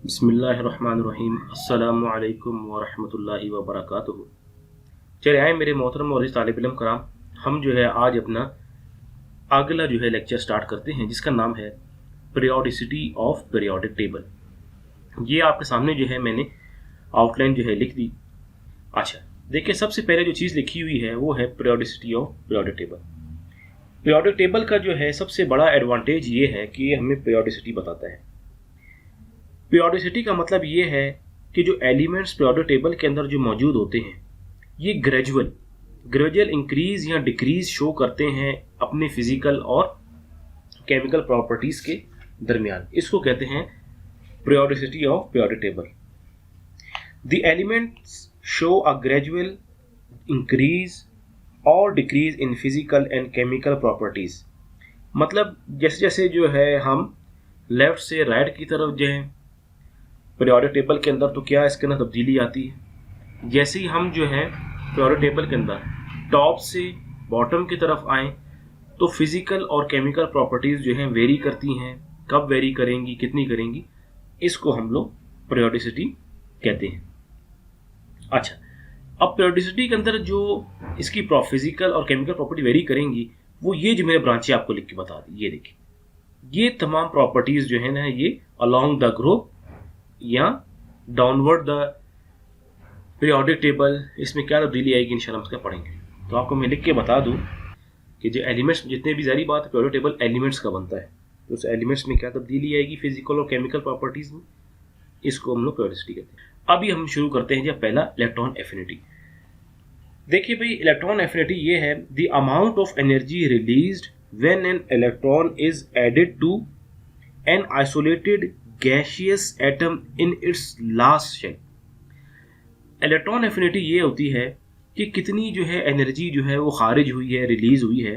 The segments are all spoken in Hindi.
बिस्मिल्लाहिर्रहमानिर्रहीम अस्सलामु अलैकुम वरहमतुल्लाहि वबरकातुहू। चले आए मेरे मोहतरम और इस तालिब इल्म कराम, हम जो है आज अपना अगला जो है लेक्चर स्टार्ट करते हैं जिसका नाम है पीरियोडिसिटी ऑफ पीरियोडिक टेबल। ये आपके सामने जो है मैंने आउटलाइन जो है लिख दी। अच्छा देखिए, सबसे पहले जो चीज़ लिखी हुई है वो है periodicity of periodic table. Periodic table का जो है सबसे बड़ा एडवांटेज ये है कि ये हमें पीरियोडिसिटी बताता है। पीरियोडिसिटी का मतलब ये है कि जो एलिमेंट्स पीरियोडिक टेबल के अंदर जो मौजूद होते हैं ये ग्रेजुअल इंक्रीज या डिक्रीज शो करते हैं अपने फिजिकल और केमिकल प्रॉपर्टीज के दरमियान। इसको कहते हैं periodicity of periodic table. The elements show a gradual increase और decrease in physical and chemical properties. मतलब जैसे जैसे जो है हम लेफ्ट से राइट की तरफ जाएं पीरियोडिक टेबल के अंदर, तो क्या इसके अंदर तब्दीली आती है। जैसे ही हम जो है पीरियोडिक टेबल के अंदर टॉप से बॉटम की तरफ आए तो फिजिकल और केमिकल प्रॉपर्टीज जो हैं वेरी करती हैं। कब वेरी करेंगी, कितनी करेंगी, इसको हम लोग पीरियोडिसिटी कहते हैं। अच्छा, अब पीरियोडिसिटी के अंदर जो इसकी फिजिकल और केमिकल प्रॉपर्टी वेरी करेंगी वो ये जो मैंने ब्रांचें आपको लिख के बता दी, ये देखिए, ये तमाम प्रॉपर्टीज जो है ना ये अलोंग द ग्रुप या डाउनवर्ड द पीरियोडिक टेबल, इसमें क्या तब्दीली आएगी इंशाल्लाह हम इसका पढ़ेंगे। तो आपको मैं लिख के बता दूं कि जो एलिमेंट्स, जितने भी ज़ाहिर बात है पीरियोडिक टेबल एलिमेंट्स का बनता है, तो उस एलिमेंट्स में क्या तब्दीली आएगी फिजिकल और केमिकल प्रॉपर्टीज में, इसको हम लोग पीरियोडिसिटी कहते हैं। अभी हम शुरू करते हैं जब पहला इलेक्ट्रॉन एफिनिटी। देखिए भाई, इलेक्ट्रॉन एफिनिटी ये है the amount of energy released when an electron is added to an isolated gaseous atom in its last shell. Electron affinity ये होती है कि कितनी जो है एनर्जी जो है वो खारिज हुई है, रिलीज हुई है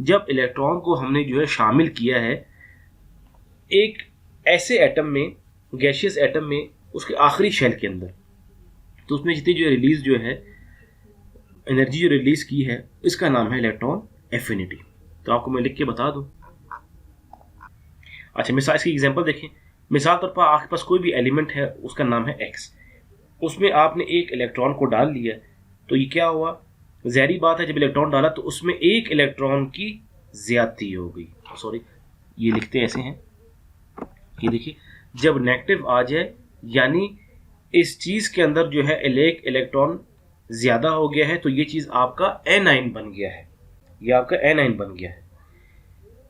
जब इलेक्ट्रॉन को हमने जो है शामिल किया है एक ऐसे एटम में, गैसियस एटम में, उसके आखिरी शेल के अंदर। तो उसमें जितनी जो रिलीज जो है एनर्जी जो रिलीज की है इसका नाम है इलेक्ट्रॉन एफिनिटी। तो आपको मैं लिख के बता दूं। अच्छा, मिसाल इसकी एग्जांपल देखें। मिसाल तौर पर आपके पास कोई भी एलिमेंट है, उसका नाम है एक्स, उसमें आपने एक इलेक्ट्रॉन को डाल लिया, तो ये क्या हुआ, ज़ाहिर बात है जब इलेक्ट्रॉन डाला तो उसमें एक इलेक्ट्रॉन की ज्यादती हो गई। सॉरी, ये लिखते ऐसे हैं कि देखिए, जब नेगेटिव आ जाए यानी इस चीज़ के अंदर जो है एक इलेक्ट्रॉन ज़्यादा हो गया है, तो ये चीज़ आपका एनाइन बन गया है, ये आपका एनाइन बन गया है।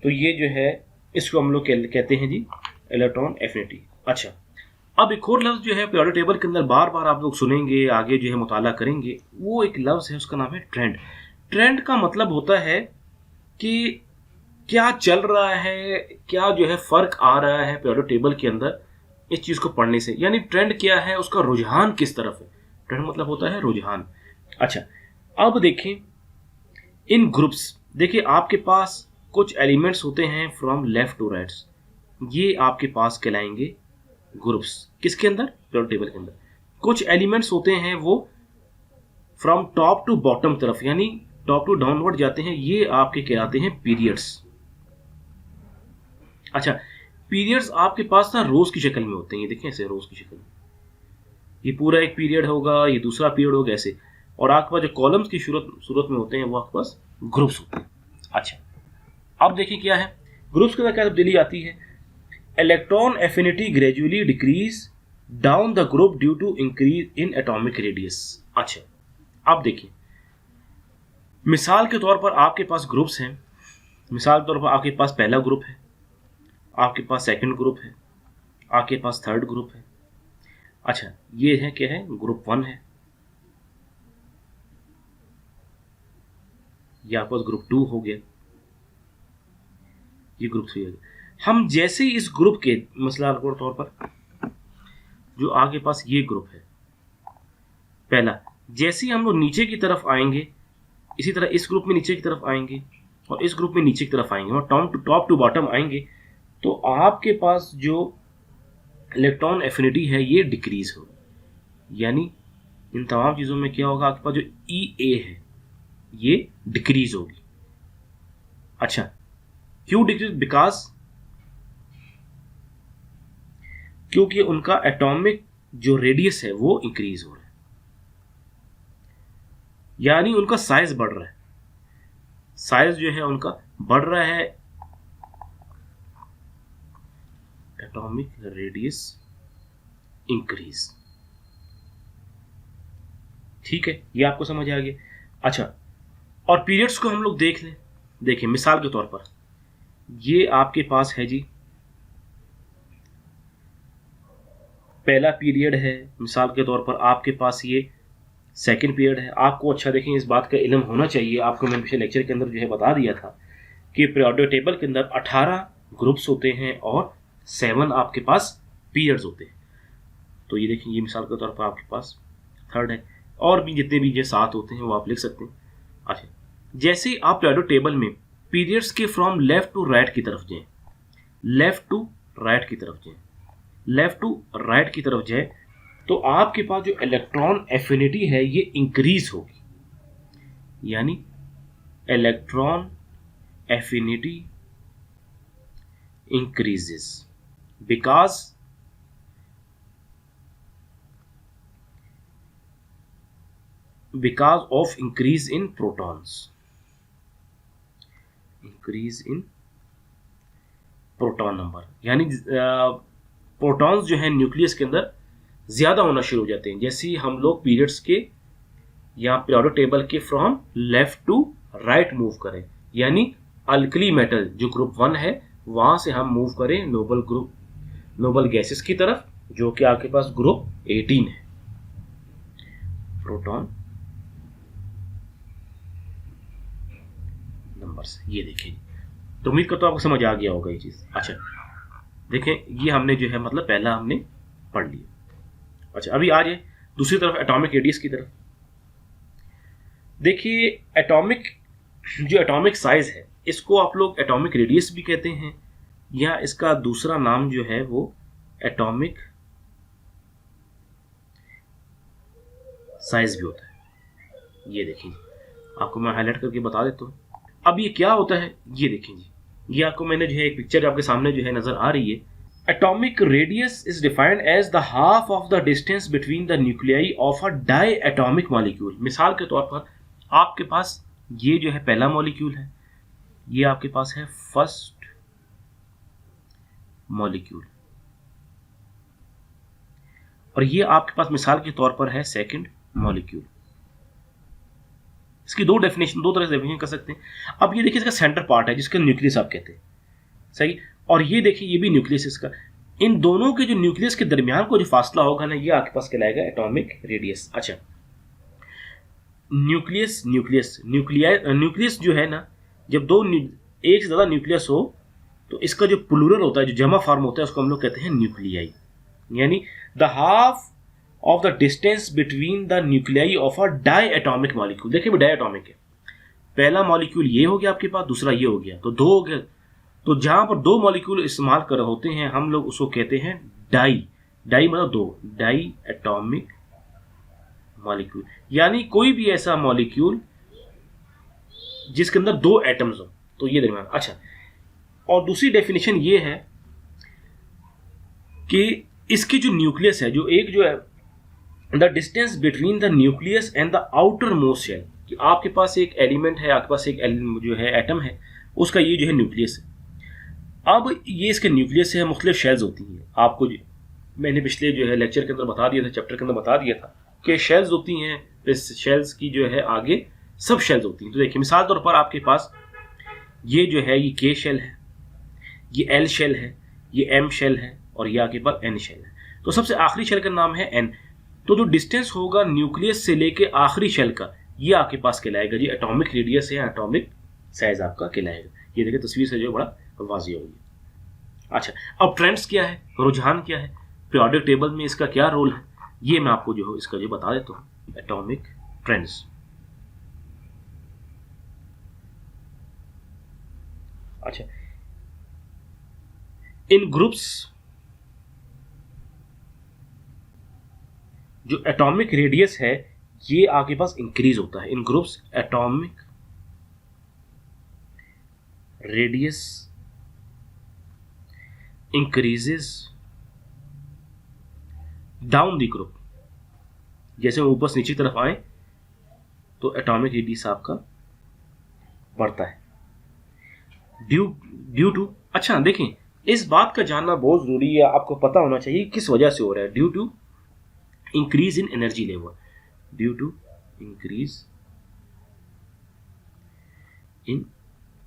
तो ये जो है इसको हम लोग कहते हैं जी इलेक्ट्रॉन एफिनिटी। अच्छा, अब एक और लफ्ज़ जो है पीरियोडिक टेबल के अंदर बार बार आप लोग सुनेंगे, आगे जो है मुताला करेंगे, वो एक लफ्ज़ है, उसका नाम है ट्रेंड। ट्रेंड का मतलब होता है कि क्या चल रहा है, क्या जो है फ़र्क आ रहा है पीरियोडिक टेबल के अंदर इस चीज़ को पढ़ने से। यानी ट्रेंड क्या है, उसका रुझान किस तरफ है। ट्रेंड मतलब होता है रुझान। अच्छा, अब देखें इन ग्रुप्स। देखिए, आपके पास कुछ एलिमेंट्स होते हैं फ्रॉम लेफ्ट टू राइट्स, ये आपके पास कहलाएंगे ग्रुप्स। किसके अंदर, पीरियोडिक टेबल के अंदर। कुछ एलिमेंट्स होते हैं वो फ्रॉम टॉप टू बॉटम तरफ, यानी टॉप टू डाउनवर्ड जाते हैं, ये आपके कहलाते हैं पीरियड्स। अच्छा, पीरियड्स आपके पास ना रोज की शक्ल में होते हैं, ये देखें ऐसे रोज की शक्ल में, ये पूरा एक पीरियड होगा, ये दूसरा पीरियड होगा ऐसे, और आपके पास जो कॉलम्स की सूरत में होते हैं वो आपके पास ग्रुप्स होते हैं। अच्छा, अब देखिए क्या है ग्रुप्स के अंदर क्या तब्दीली आती है। Electron affinity gradually decreases down the group due to increase in atomic radius. अच्छा, अब देखिए, मिसाल के तौर पर आपके पास ग्रुप्स हैं। मिसाल के तौर पर आपके पास पहला ग्रुप है, आपके पास सेकंड ग्रुप है, आपके पास थर्ड ग्रुप है। अच्छा, ये है क्या है, ग्रुप 1 है, ये आपके पास ग्रुप 2 हो गया, ये ग्रुप 3 हो गया। हम जैसे ही इस ग्रुप के मिसाल के तौर पर जो आगे पास ये ग्रुप है पहला, जैसे ही हम लोग नीचे की तरफ आएंगे, इसी तरह इस ग्रुप में नीचे की तरफ आएंगे और इस ग्रुप में नीचे की तरफ आएंगे और टॉप टू बॉटम आएंगे, तो आपके पास जो इलेक्ट्रॉन एफिनिटी है ये डिक्रीज होगी। यानी इन तमाम चीज़ों में क्या होगा, आपके पास जो ई है ये डिक्रीज होगी। अच्छा, क्यों डिक्रीज, बिकॉज क्योंकि उनका एटॉमिक जो रेडियस है वो इंक्रीज हो रहा है, यानी उनका साइज बढ़ रहा है, साइज जो है उनका बढ़ रहा है, एटॉमिक रेडियस इंक्रीज। ठीक है, ये आपको समझ आ गया। अच्छा, और पीरियड्स को हम लोग देख लें। देखिए मिसाल के तौर पर ये आपके पास है जी पहला पीरियड है, मिसाल के तौर पर आपके पास ये सेकंड पीरियड है। आपको अच्छा देखें इस बात का इल्म होना चाहिए, आपको मैंने पिछले लेक्चर के अंदर जो है बता दिया था कि पीरियोडिक टेबल के अंदर 18 ग्रुप्स होते हैं और 7 आपके पास पीरियड्स होते हैं। तो ये देखिए, ये मिसाल के तौर पर आपके पास थर्ड है, और भी जितने भी ये 7 होते हैं वो आप लिख सकते हैं। अच्छा, जैसे ही आप पीरियोडिक टेबल में पीरियड्स के फ्रॉम लेफ्ट टू राइट की तरफ जाएं, लेफ्ट टू राइट की तरफ जाएं, लेफ्ट टू राइट की तरफ जाए, तो आपके पास जो इलेक्ट्रॉन एफिनिटी है ये इंक्रीज होगी, यानी electron affinity increases because of increase in protons, increase in proton number, यानी प्रोटॉन्स जो है न्यूक्लियस के अंदर ज्यादा होना शुरू हो जाते हैं जैसे ही हम लोग पीरियड्स के या पीरियोडिक टेबल के from left to right move करें, यानी अल्कली मेटल जो ग्रुप 1 है वहां से हम मूव करें नोबल ग्रुप, नोबल गैसेस की तरफ, जो कि आपके पास ग्रुप 18 है, प्रोटॉन नंबर्स। ये देखिए, तो उम्मीद करता हूं आपको समझ आ गया होगा ये चीज। अच्छा देखें, ये हमने जो है मतलब पहला हमने पढ़ लिया। अच्छा, अभी आ जाए दूसरी तरफ, एटॉमिक रेडियस की तरफ। देखिए एटॉमिक जो एटॉमिक साइज है इसको आप लोग एटॉमिक रेडियस भी कहते हैं, या इसका दूसरा नाम जो है वो एटॉमिक साइज भी होता है। ये देखिए, आपको मैं हाईलाइट करके बता देता हूँ। अब ये क्या होता है, ये देखें जी, ये आपको मैंने जो है एक पिक्चर आपके सामने जो है नजर आ रही है। Atomic radius is defined as the half of the distance between the nuclei of a diatomic molecule. मिसाल के तौर पर आपके पास ये जो है पहला मॉलिक्यूल है, ये आपके पास है फर्स्ट मॉलिक्यूल, और ये आपके पास मिसाल के तौर पर है सेकंड मॉलिक्यूल। इसकी दो तरह से डेफिनेशन कर सकते हैं। अब ये देखिए, इसका सेंटर पार्ट है जिसका न्यूक्लियस आप कहते हैं, सही, और ये देखिए ये भी न्यूक्लियस इसका। इन दोनों के जो न्यूक्लियस के दरमियान को जो फासला होगा ना, ये आपके पास कहलाएगा एटॉमिक रेडियस। अच्छा, न्यूक्लियस जो है ना, जब एक से ज्यादा न्यूक्लियस हो तो इसका जो प्लूरल होता है, जो जमा फॉर्म होता है, उसको हम लोग कहते हैं न्यूक्लियाई, यानी the half of the distance between the nuclei of a diatomic molecule. देखिए डाई एटॉमिक है, पहला मॉलिक्यूल ये हो गया आपके पास, दूसरा ये हो गया, तो दो हो गया। तो जहां पर दो मॉलिक्यूल इस्तेमाल कर होते हैं हम लोग उसको कहते हैं डाई। डाई मतलब दो, डाई एटॉमिक मॉलिक्यूल, यानी कोई भी ऐसा मॉलिक्यूल जिसके अंदर दो एटम्स हो, तो ये दरमियान। अच्छा, और दूसरी डेफिनेशन ये है कि इसकी जो न्यूक्लियस है, जो एक जो है the distance between the nucleus and the outermost shell, कि आपके पास एक एलिमेंट है, आपके पास एक जो है एटम है, उसका ये जो है न्यूक्लियस है। अब ये इसके न्यूक्लियस है, मुख्तलिफ शेल्स होती हैं। आपको मैंने पिछले जो है लेक्चर के अंदर बता दिया था, चैप्टर के अंदर बता दिया था कि शेल्स होती हैं, इस शेल्स की जो है आगे सब शेल्स होती हैं। तो देखिए मिसाल तौर पर आपके पास ये जो है ये के शेल है, ये एल शेल है, ये एम शेल है, और ये आपके पास एन शेल है। तो सबसे आखिरी शेल का नाम है एन। तो जो डिस्टेंस होगा न्यूक्लियस से लेके आखिरी शेल का, ये आपके पास कहलाएगा जी एटॉमिक रेडियस है, एटॉमिक साइज आपका कहलाएगा। ये देखिए तस्वीर से जो बड़ा वाज़ेह होगी। अच्छा, अब ट्रेंड्स क्या है, रुझान क्या है, पीरियोडिक टेबल में इसका क्या रोल है, ये मैं आपको जो है इसका जो बता देता हूँ। Atomic trends. अच्छा, इन ग्रुप्स जो एटॉमिक रेडियस है ये आपके पास इंक्रीज होता है। In groups atomic radius increases down the group, जैसे हम ऊपर से नीचे तरफ आए तो एटॉमिक रेडियस आपका बढ़ता है। ड्यू टू, अच्छा देखें, इस बात का जानना बहुत जरूरी है, आपको पता होना चाहिए किस वजह से हो रहा है। Due to increase in energy level, due to increase in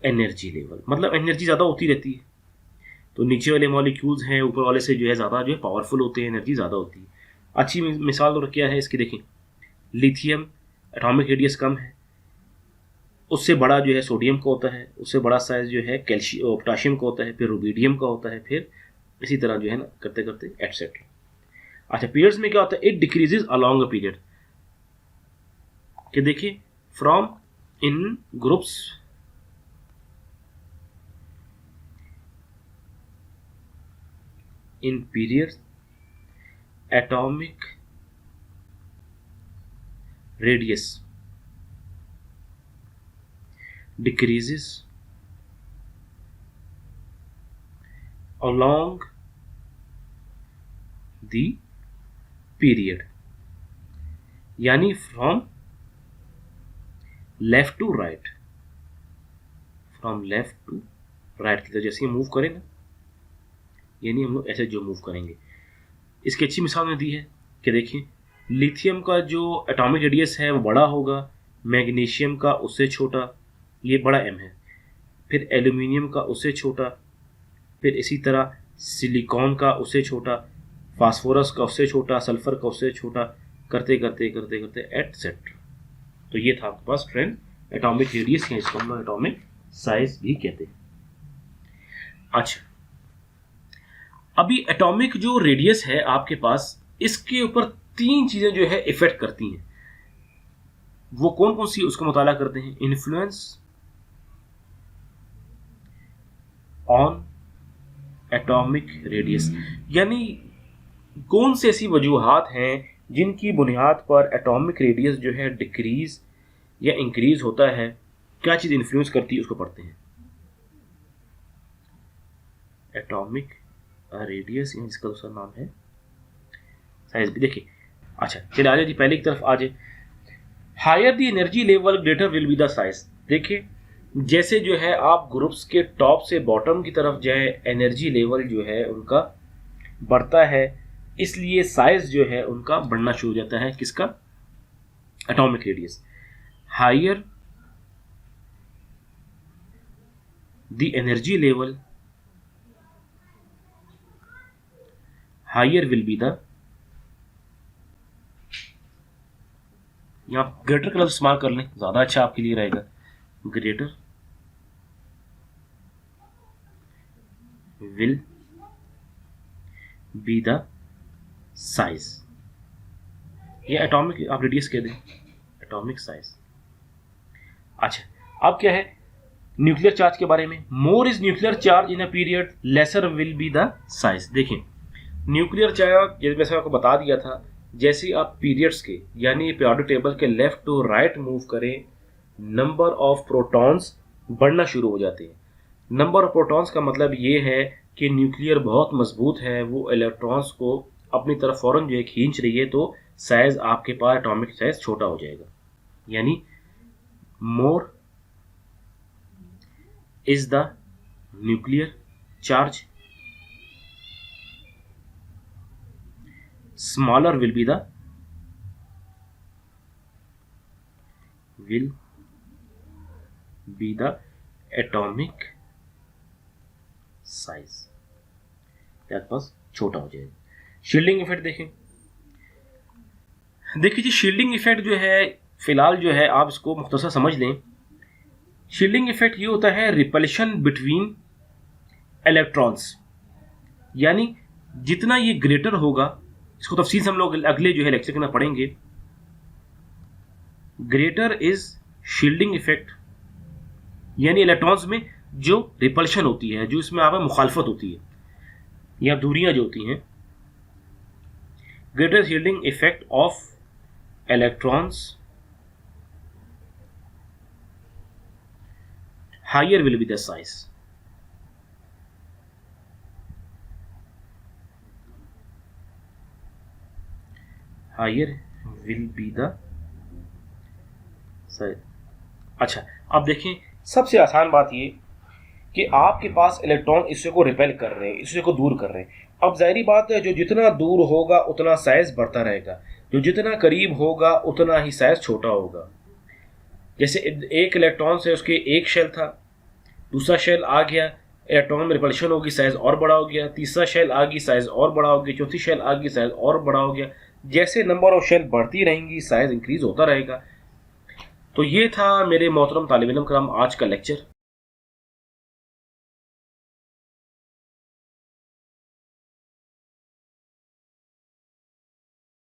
energy level, मतलब एनर्जी ज़्यादा होती रहती है, तो नीचे वाले मॉलिक्यूल्स हैं ऊपर वाले से जो है ज़्यादा जो है पावरफुल होते हैं, एनर्जी ज़्यादा होती है। अच्छी मिसाल और क्या है इसकी, देखें लिथियम एटॉमिक रेडियस कम है, उससे बड़ा जो है सोडियम का होता है, उससे बड़ा साइज जो है कैल्शियम पोटाशियम का होता है, फिर रुबीडियम का होता है, फिर इसी तरह जो है ना करते करते एटसेट्रा। अच्छा पीरियड्स में क्या होता है, it decreases along a period, कि देखिए from in groups in periods atomic radius decreases along the period, यानी from left to right, from left to right की तरह जैसे मूव करें ना, यानी हम लोग ऐसे जो मूव करेंगे। इसकी अच्छी मिसाल ने दी है कि देखिए लिथियम का जो एटॉमिक रेडियस है वो बड़ा होगा, मैग्नीशियम का उससे छोटा, ये बड़ा एम है, फिर एल्यूमिनियम का उससे छोटा, फिर इसी तरह सिलिकॉन का उससे छोटा, फास्फोरस का उससे छोटा, सल्फर का उससे छोटा, करते करते करते करते एटसेट्रा। तो ये था आपके पास फ्रेंड एटॉमिक रेडियस, या इसको हम लोग एटॉमिक साइज भी कहते हैं। अच्छा अभी एटॉमिक जो रेडियस है आपके पास, इसके ऊपर तीन चीजें जो है इफेक्ट करती हैं, वो कौन कौन सी उसका मुताला करते हैं। इन्फ्लुएंस ऑन एटॉमिक रेडियस, यानी कौन सी ऐसी वजूहात हैं जिनकी बुनियाद पर एटॉमिक रेडियस जो है डिक्रीज या इंक्रीज होता है, क्या चीज इन्फ्लुएंस करती है उसको पढ़ते हैं। एटॉमिक रेडियस, इसका दूसरा नाम है साइज भी। देखिए अच्छा चलिए आ जाए पहले की तरफ आ जाए, higher the energy level greater will be the size. देखिए जैसे जो है आप ग्रुप्स के टॉप से बॉटम की तरफ जाए, एनर्जी लेवल जो है उनका बढ़ता है, इसलिए साइज जो है उनका बढ़ना शुरू हो जाता है। किसका, atomic radius. Higher the energy level higher will be the, यहाँ ग्रेटर का लफ्ज इस्तेमाल कर लें ज्यादा अच्छा आपके लिए रहेगा, greater will be the size, ये एटॉमिक आप रेडियस कह दें, एटॉमिक साइज। अच्छा अब क्या है न्यूक्लियर चार्ज के बारे में, more is nuclear charge in a period laser will be the size. देखिए न्यूक्लियर चार्ज जैसे मैंने आपको बता दिया था, जैसे आप पीरियड्स के यानी पीरियोडिक टेबल के लेफ्ट टू राइट मूव करें, नंबर ऑफ प्रोटॉन्स बढ़ना शुरू हो जाते हैं। नंबर ऑफ प्रोटॉन्स का मतलब ये है कि न्यूक्लियर बहुत मजबूत है, वो इलेक्ट्रॉन्स को अपनी तरफ फौरन जो है खींच रही है, तो साइज आपके पास एटॉमिक साइज छोटा हो जाएगा। यानी more is the nuclear charge, smaller will be the atomic size, आपके पास छोटा हो जाएगा। शील्डिंग इफेक्ट देखें, देखिए जी शील्डिंग इफेक्ट जो है फिलहाल जो है आप इसको मुख्तसर समझ लें। शील्डिंग इफेक्ट ये होता है रिपल्शन बिटवीन इलेक्ट्रॉन्स, यानी जितना ये ग्रेटर होगा, इसको तफसील से हम लोग अगले जो है लेक्चर के अंदर पढ़ेंगे। ग्रेटर इज शील्डिंग इफेक्ट, यानी इलेक्ट्रॉन्स में जो रिपल्शन होती है, जो इसमें आप मुखालफत होती है या दूरियां जो होती हैं, greater shielding effect of electrons higher will be the size. Higher will be the size. अच्छा, अब देखें सबसे आसान बात ये कि आपके पास इलेक्ट्रॉन इससे को रिपेल कर रहे हैं, इससे को दूर कर रहे हैं। अब जाहिर बात है जो जितना दूर होगा उतना साइज बढ़ता रहेगा, जो जितना करीब होगा उतना ही साइज छोटा होगा। जैसे एक इलेक्ट्रॉन से उसके एक शेल था, दूसरा शेल आ गया, इलेक्ट्रॉन में रिपल्शन होगी, साइज और बड़ा हो गया, तीसरा शेल आ गई, साइज और बड़ा हो गया, चौथी शेल आ गई, साइज और बड़ा हो गया। जैसे नंबर ऑफ शेल बढ़ती रहेंगी साइज इंक्रीज होता रहेगा। तो ये था मेरे मोहतरम तालिब इल्म कराम आज का लेक्चर।